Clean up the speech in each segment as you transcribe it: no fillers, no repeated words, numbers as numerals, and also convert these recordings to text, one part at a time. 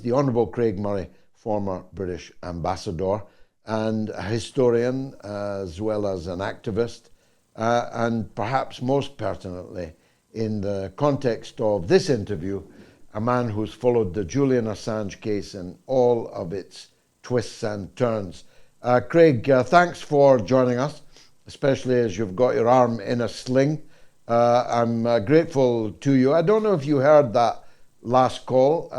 the Honourable Craig Murray, former British ambassador and a historian as well as an activist, and perhaps most pertinently in the context of this interview, a man who's followed the Julian Assange case in all of its twists and turns. Craig, thanks for joining us, especially as you've got your arm in a sling. I'm grateful to you. I don't know if you heard that last call.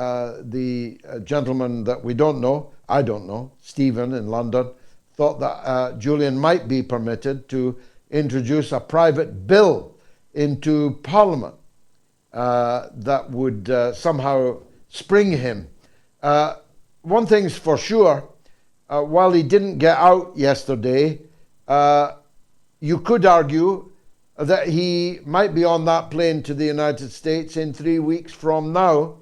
The gentleman that we don't know, I don't know, Stephen in London, thought that Julian might be permitted to introduce a private bill into Parliament that would somehow spring him. One thing's for sure, while he didn't get out yesterday, you could argue that he might be on that plane to the United States in 3 weeks from now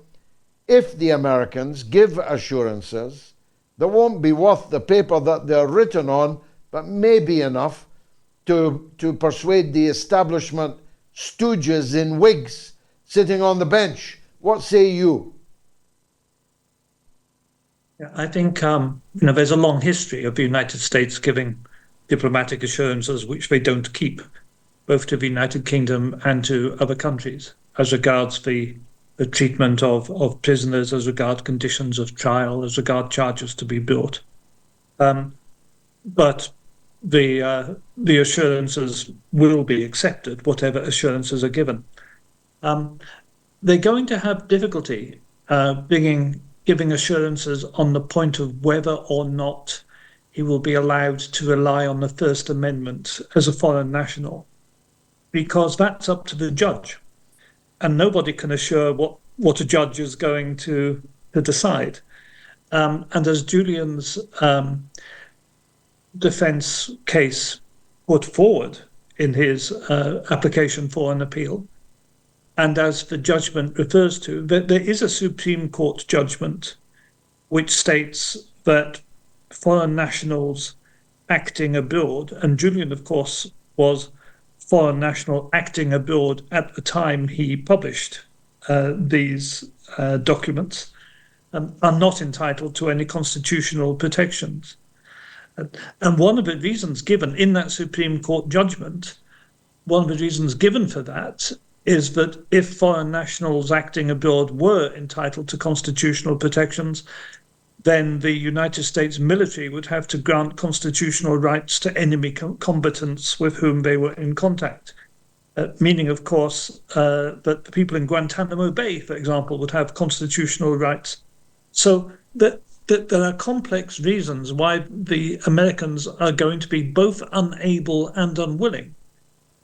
if the Americans give assurances that won't be worth the paper that they're written on, but may be enough to persuade the establishment stooges in wigs sitting on the bench. What say you? Yeah, I think there's a long history of the United States giving diplomatic assurances which they don't keep, both to the United Kingdom and to other countries, as regards the treatment of prisoners, as regards conditions of trial, as regards charges to be brought. But the assurances will be accepted, whatever assurances are given. They're going to have difficulty giving assurances on the point of whether or not he will be allowed to rely on the First Amendment as a foreign national, because that's up to the judge. And nobody can assure what a judge is going to decide. And as Julian's defence case put forward in his application for an appeal, and as the judgment refers to, that there is a Supreme Court judgment which states that foreign nationals acting abroad, and Julian, of course, was foreign national acting abroad at the time he published these documents, are not entitled to any constitutional protections. And one of the reasons given in that Supreme Court judgment, one of the reasons given for that is that if foreign nationals acting abroad were entitled to constitutional protections, then the United States military would have to grant constitutional rights to enemy combatants with whom they were in contact. Meaning, of course, that the people in Guantanamo Bay, for example, would have constitutional rights. So that there are complex reasons why the Americans are going to be both unable and unwilling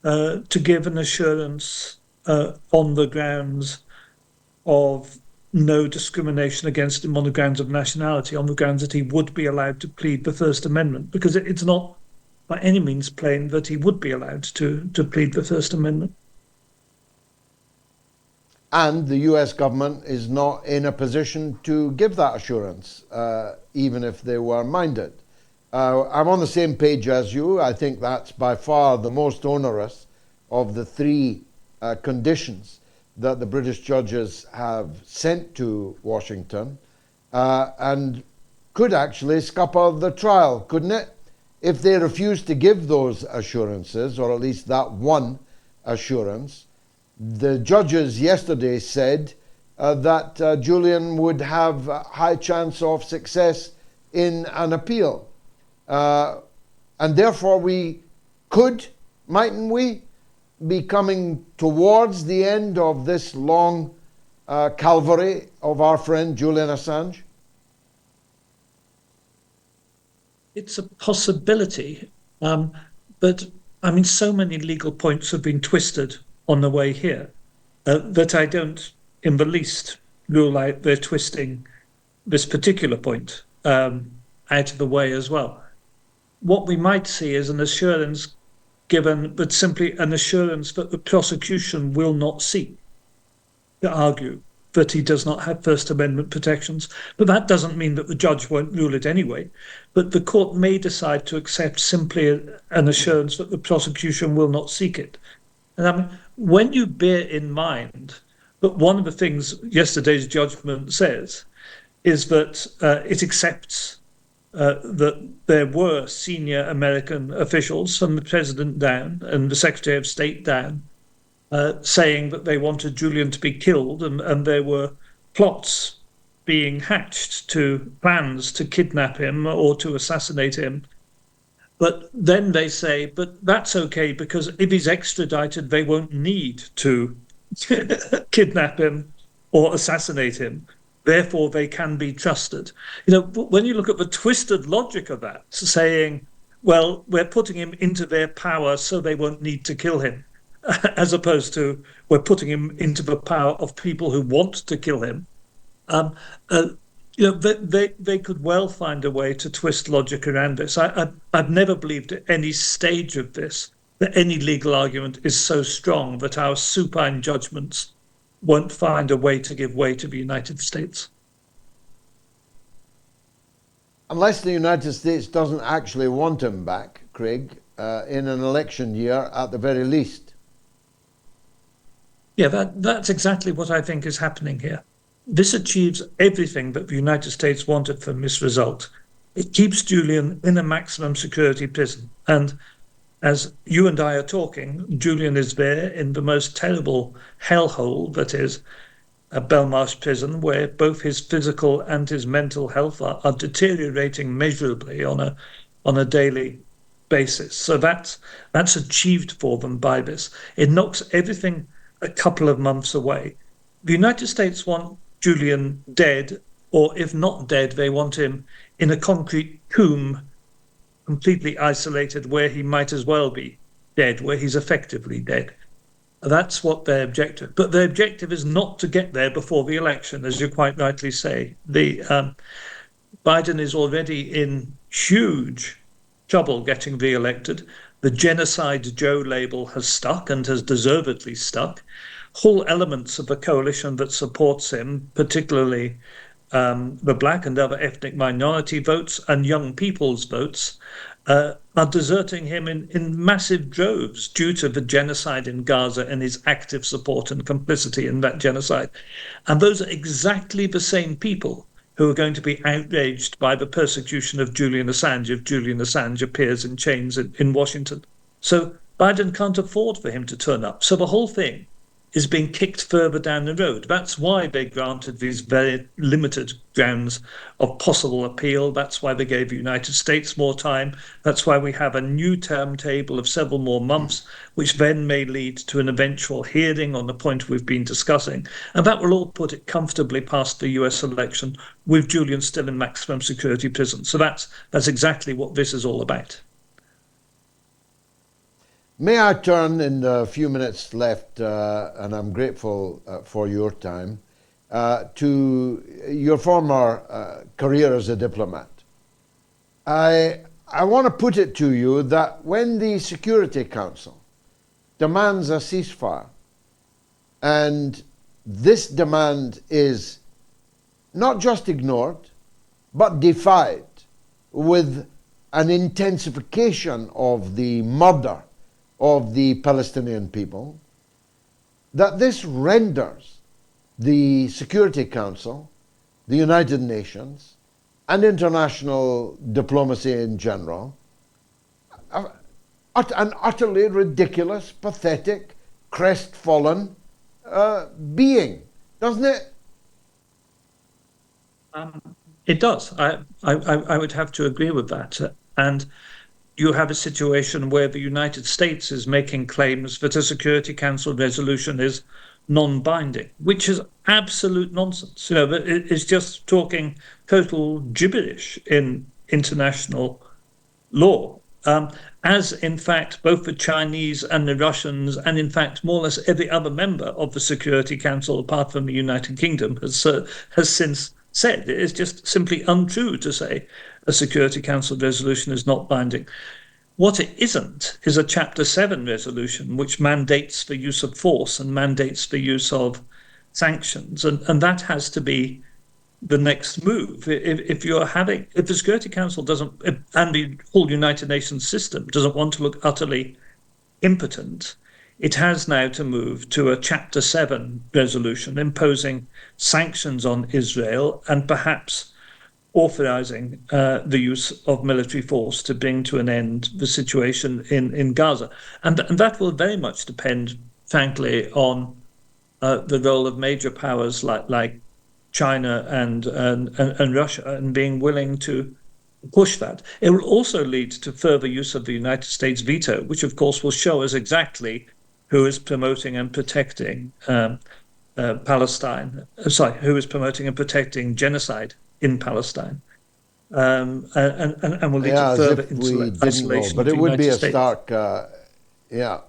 to give an assurance on the grounds of no discrimination against him, on the grounds of nationality, on the grounds that he would be allowed to plead the First Amendment, because it's not by any means plain that he would be allowed to plead the First Amendment. And the US government is not in a position to give that assurance, even if they were minded. I'm on the same page as you. I think that's by far the most onerous of the three conditions that the British judges have sent to Washington, and could actually scupper the trial, couldn't it? If they refuse to give those assurances, or at least that one assurance. The judges yesterday said that Julian would have a high chance of success in an appeal. And therefore we could, mightn't we, be coming towards the end of this long calvary of our friend Julian Assange? It's a possibility, but I mean, so many legal points have been twisted on the way here that I don't in the least rule out they're twisting this particular point out of the way as well. What we might see is an assurance given, but simply an assurance that the prosecution will not seek to argue that he does not have First Amendment protections. But that doesn't mean that the judge won't rule it anyway. But the court may decide to accept simply an assurance that the prosecution will not seek it. And I mean, when you bear in mind that one of the things yesterday's judgment says is that it accepts that there were senior American officials, from the president down and the Secretary of State down, saying that they wanted Julian to be killed, and there were plots being hatched to plans to kidnap him or to assassinate him. But then they say, but that's okay because if he's extradited, they won't need to kidnap him or assassinate him. Therefore, they can be trusted. When you look at the twisted logic of that, saying, well, we're putting him into their power so they won't need to kill him, as opposed to we're putting him into the power of people who want to kill him. Um, uh, they could well find a way to twist logic around this. I've never believed at any stage of this that any legal argument is so strong that our supine judgments won't find a way to give way to the United States. Unless the United States doesn't actually want him back, Craig, in an election year at the very least. Yeah, that's exactly what I think is happening here. This achieves everything that the United States wanted from this result. It keeps Julian in a maximum security prison. And as you and I are talking, Julian is there in the most terrible hellhole that is a Belmarsh prison, where both his physical and his mental health are deteriorating measurably on a daily basis. So that's achieved for them by this. It knocks everything a couple of months away. The United States want Julian dead, or if not dead, they want him in a concrete tomb, completely isolated, where he might as well be dead, where he's effectively dead. That's what their objective. But their objective is not to get there before the election, as you quite rightly say. Biden is already in huge trouble getting re-elected. The Genocide Joe label has stuck, and has deservedly stuck. Whole elements of the coalition that supports him, particularly the black and other ethnic minority votes and young people's votes, are deserting him in massive droves due to the genocide in Gaza and his active support and complicity in that genocide. And those are exactly the same people who are going to be outraged by the persecution of Julian Assange if Julian Assange appears in chains in Washington. So Biden can't afford for him to turn up. So the whole thing is being kicked further down the road. That's why they granted these very limited grounds of possible appeal. That's why they gave the United States more time. That's why we have a new timetable of several more months, which then may lead to an eventual hearing on the point we've been discussing. And that will all put it comfortably past the US election, with Julian still in maximum security prison. So that's exactly what this is all about. May I turn in the few minutes left, and I'm grateful for your time, to your former career as a diplomat. I want to put it to you that when the Security Council demands a ceasefire, and this demand is not just ignored, but defied with an intensification of the murder of the Palestinian people, that this renders the Security Council, the United Nations, and international diplomacy in general an utterly ridiculous, pathetic, crestfallen being, doesn't it? It does. I would have to agree with that. And you have a situation where the United States is making claims that a Security Council resolution is non-binding, which is absolute nonsense. It's just talking total gibberish in international law. As in fact, both the Chinese and the Russians, and in fact, more or less every other member of the Security Council, apart from the United Kingdom, has since said. It is just simply untrue to say a Security Council resolution is not binding. What it isn't is a Chapter 7 resolution, which mandates the use of force and mandates the use of sanctions. And that has to be the next move. If the Security Council doesn't, and the whole United Nations system doesn't want to look utterly impotent, it has now to move to a Chapter 7 resolution imposing sanctions on Israel and perhaps authorizing the use of military force to bring to an end the situation in Gaza. And that will very much depend, frankly, on the role of major powers like China and Russia and being willing to push that. It will also lead to further use of the United States veto, which of course will show us exactly who is promoting and protecting Palestine. Sorry, who is promoting and protecting genocide in Palestine, and will lead to Yeah, as further if we didn't know. isolation But of it the would be United a States. stark, yeah,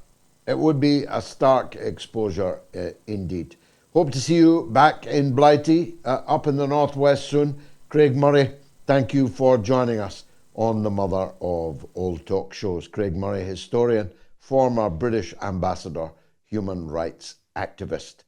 it would be a stark exposure indeed. Hope to see you back in Blighty, up in the northwest soon. Craig Murray, thank you for joining us on the mother of all talk shows. Craig Murray, historian, former British ambassador, human rights activist.